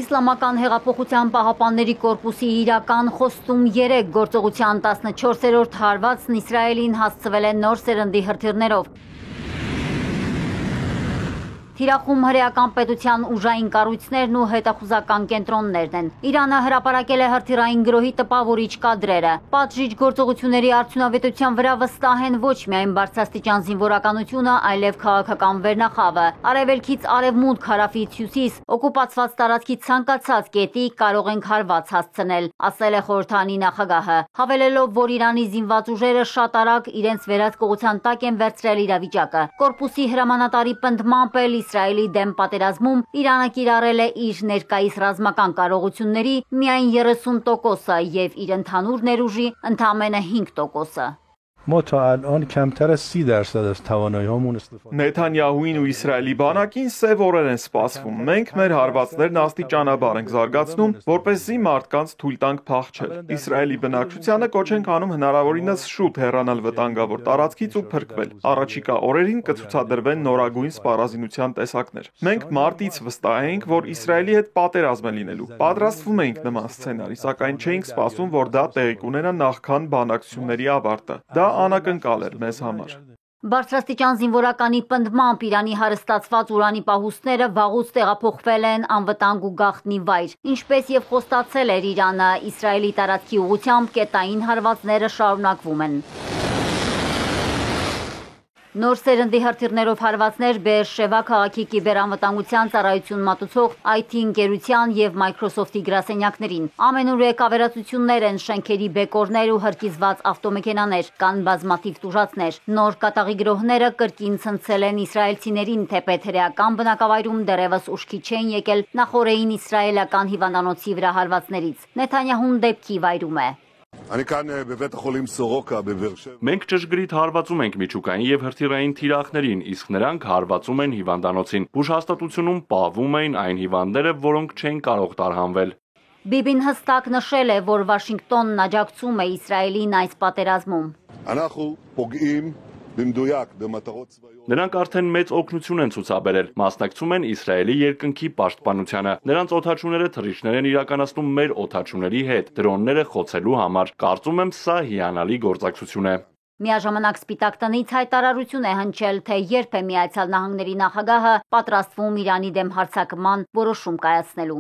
Իսլամական հեղափոխության պահապանների կորպուսի իրական խոստում 3 գործողության 14-րդ հարվածն Իսրայելին հասցվել է նոր սերնդի հրթիռներով։ Թիրախում հրեական պետության ուժային կառույցներն ու հետախուզական կենտրոններն են։ Իրանը հրապարակել է հրթիռային գրոհի տպավորիչ կադրերը։ Պատժիչ գործողությունների արդյունավետության վրա վստահ են ոչ միայն բարձրաստիճան զինվորականությունը, այլև քաղաքական վերնախավը։ Արևելքից արևմուտք, հարավից հյուսիս, օկուպացված տարածքի ցանկացած կետի կարող ենք հարված հասցնել, ասել է խորհրդանի նախագահը, հավելելով, որ Իրանի զինված ուժերը շատ արագ իրենց վերահսկողության տակ են վերցրել իրավիճակը։ Կորպուսի հրամանատարի պնդմամբ էլ Իսրայելի դեմ պատերազմում Իրանը կիրառել է իր ներկայիս ռազմական կարողությունների միայն 30%-ը և իր ընդհանուր ներուժի ընդամենը 5%-ը։ ما تا الان کمتر از 30% از توانایی‌هامون استفاده Նեթանյահուին ու Իսրայելի բանակին սև օրեր են սպասվում։ Մենք մեր հարվածներն աստիճանաբար ենք զարգացնում, որպեսզի մարդկանց թույլ տանք փախչել։ Իսրայելի բնակչությանը կոչ ենք անում հնարավորինս շուտ հեռանալ վտանգավոր տարածքից ու փրկվել։ Առաջիկա օրերին կցուցադրվեն նորագույն սպառազինության տեսակներ։ Մենք մարտից վստահ ենք, որ Իսրայելի հետ պատերազմ է լինելու։ Պատրաստվում էինք նման սցենարի, սակայն չէինք սպասում, որ դա տեղի կունենա նախքան բանակցությունների ավարտը։ Դա անակնկալ էր մեզ համար։ Բարձրաստիճան զինվորականի պնդմամբ Իրանի հարստացված ուրանի պահուստները վաղուց տեղափոխվել են անվտանգ ու գաղտնի վայր, ինչպես եւ խոստացել էր Իրանը, Իսրայելի տարածքի ուղղությամբ կետային հարվածները շարունակվում են։ Նոր սերնդի հրթիռներով հարվածներ Բեերշևա քաղաքի կիբերանվտանգության ծառայություն մատուցող IT ընկերության եւ Microsoft-ի գրասենյակներին։ Ամենուրեք ավերածություններ են, շենքերի բեկորներ ու հրկիզված ավտոմեքենաներ, կան բազմաթիվ տուժածներ։ Նոր կատաղի գրոհները կրկին ցնցել են իսրայելցիներին, թեպետ հրեական բնակավայրում դեռևս ուշքի չեն եկել նախօրեին իսրայելական հիվանդանոցի վրա հարվածներից։ Նեթանյահուն դեպքի վայրում է։ Մենք ճշգրիտ հարվածում ենք միջուկային եւ հրթիռային թիրախներին, իսկ նրանք հարվածում են հիվանդանոցին։ Բուժհաստատությունում պահվում էին այն հիվանդները, որոնք չեն կարող տարհանվել։ Բիբին հստակ նշել է, որ Վաշինգտոնն աջակցում է Իսրայելին այս պատերազմում։ Նրանք արդեն մեծ օգնություն են ցուցաբերել, մասնակցում են Իսրայելի երկնքի պաշտպանությանը։ Նրանց օդաչուները թռիչքներ են իրականացնում մեր օդաչուների հետ, դրոնները խոցելու համար։ Կարծում եմ, սա հիանալի գործակցություն է։ Միաժամանակ Սպիտակ տնից հայտարարություն է հնչել, թե երբ է Միացյալ Նահանգների նախագահը պատրաստվում Իրանի դեմ հարձակման որոշում կայացնելու։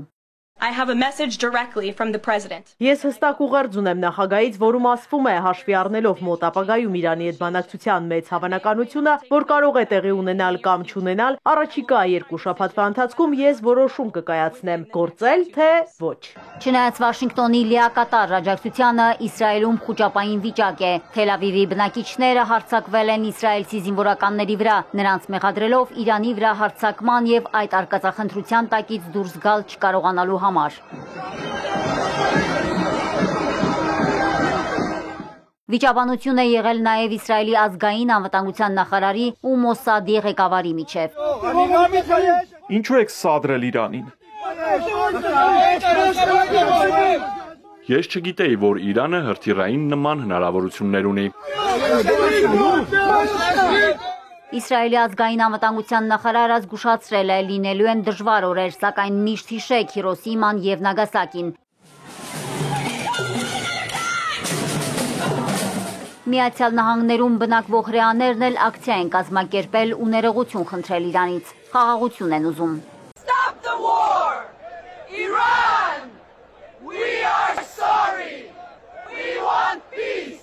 I have a message directly from the president. Ես հստակ ուղերձ ունեմ նախագահից, որում ասվում է հաշվի առնելով մոտ ապագայում Իրանի հետ բանակցության մեծ հավանականությունը, որ կարող է տեղի ունենալ կամ չունենալ, առաջիկա 2 շաբաթվա ընթացքում ես որոշում կկայացնեմ՝ գործել թե ոչ։ Չնայած Վաշինգտոնի լիակատար աջակցությանը Իսրայելում խուճապային վիճակ է։ Թել Ավիվի բնակիչները հարձակվել են իսրայելցի զինվորականների վրա, նրանց մեղադրելով Իրանի վրա հարձակման եւ այդ արկածախնդրության տակից դուրս գալ չկարողանալու համար։ Վիճաբանություն է եղել նաև Իսրայելի ազգային անվտանգության նախարարի ու Մոսադի ղեկավարի միջև։ Ինչու եք սադրել Իրանին։ Ես չգիտեի, որ Իրանը հրթիռային նման հնարավորություններ ունի։ Իսրայելի ազգային անվտանգության նախարարը զգուշացրել է, լինելու են դժվար օրեր, սակայն միշտ հիշեք Հիրոսիման և Նագասակին։ Միացյալ Նահանգներում բնակվող հրեաներն էլ ակցիա են կազմակերպել ու ներողություն խնդրել Իրանից։ Խաղաղություն են ուզում։ Stop the war! Iran! We are sorry! We want peace!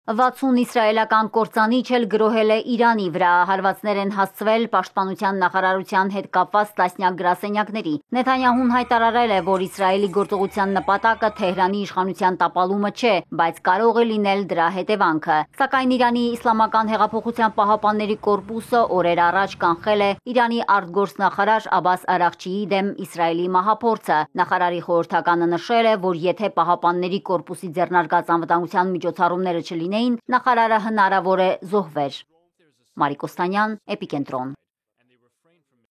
60 իսրայելական կործանիչ էլ գրոհել է Իրանի վրա, հարվածներ են հասցվել պաշտպանության նախարարության հետ կապված տասնյակ գրասենյակների։ Նեթանյահուն հայտարարել է, որ Իսրայելի գործողության նպատակը Թեհրանի իշխանության տապալումը չէ, բայց կարող է լինել դրա հետևանքը։ Սակայն Իրանի Իսլամական հեղափոխության պահապանների կորպուսը օրեր առաջ կանխել է Իրանի արտգործնախարար Աբբաս Արաղչիի դեմ Իսրայելի մահափորձը։ Նախարարի խորհրդականը նշել է, որ եթե պահապանների կորպուսի ձեռնարկած անվտանգության միջոցառումները չլինեն, նախարարը հնարավոր է զոհվեր։ Մարիկ Օստանյան, Էպիկենտրոն։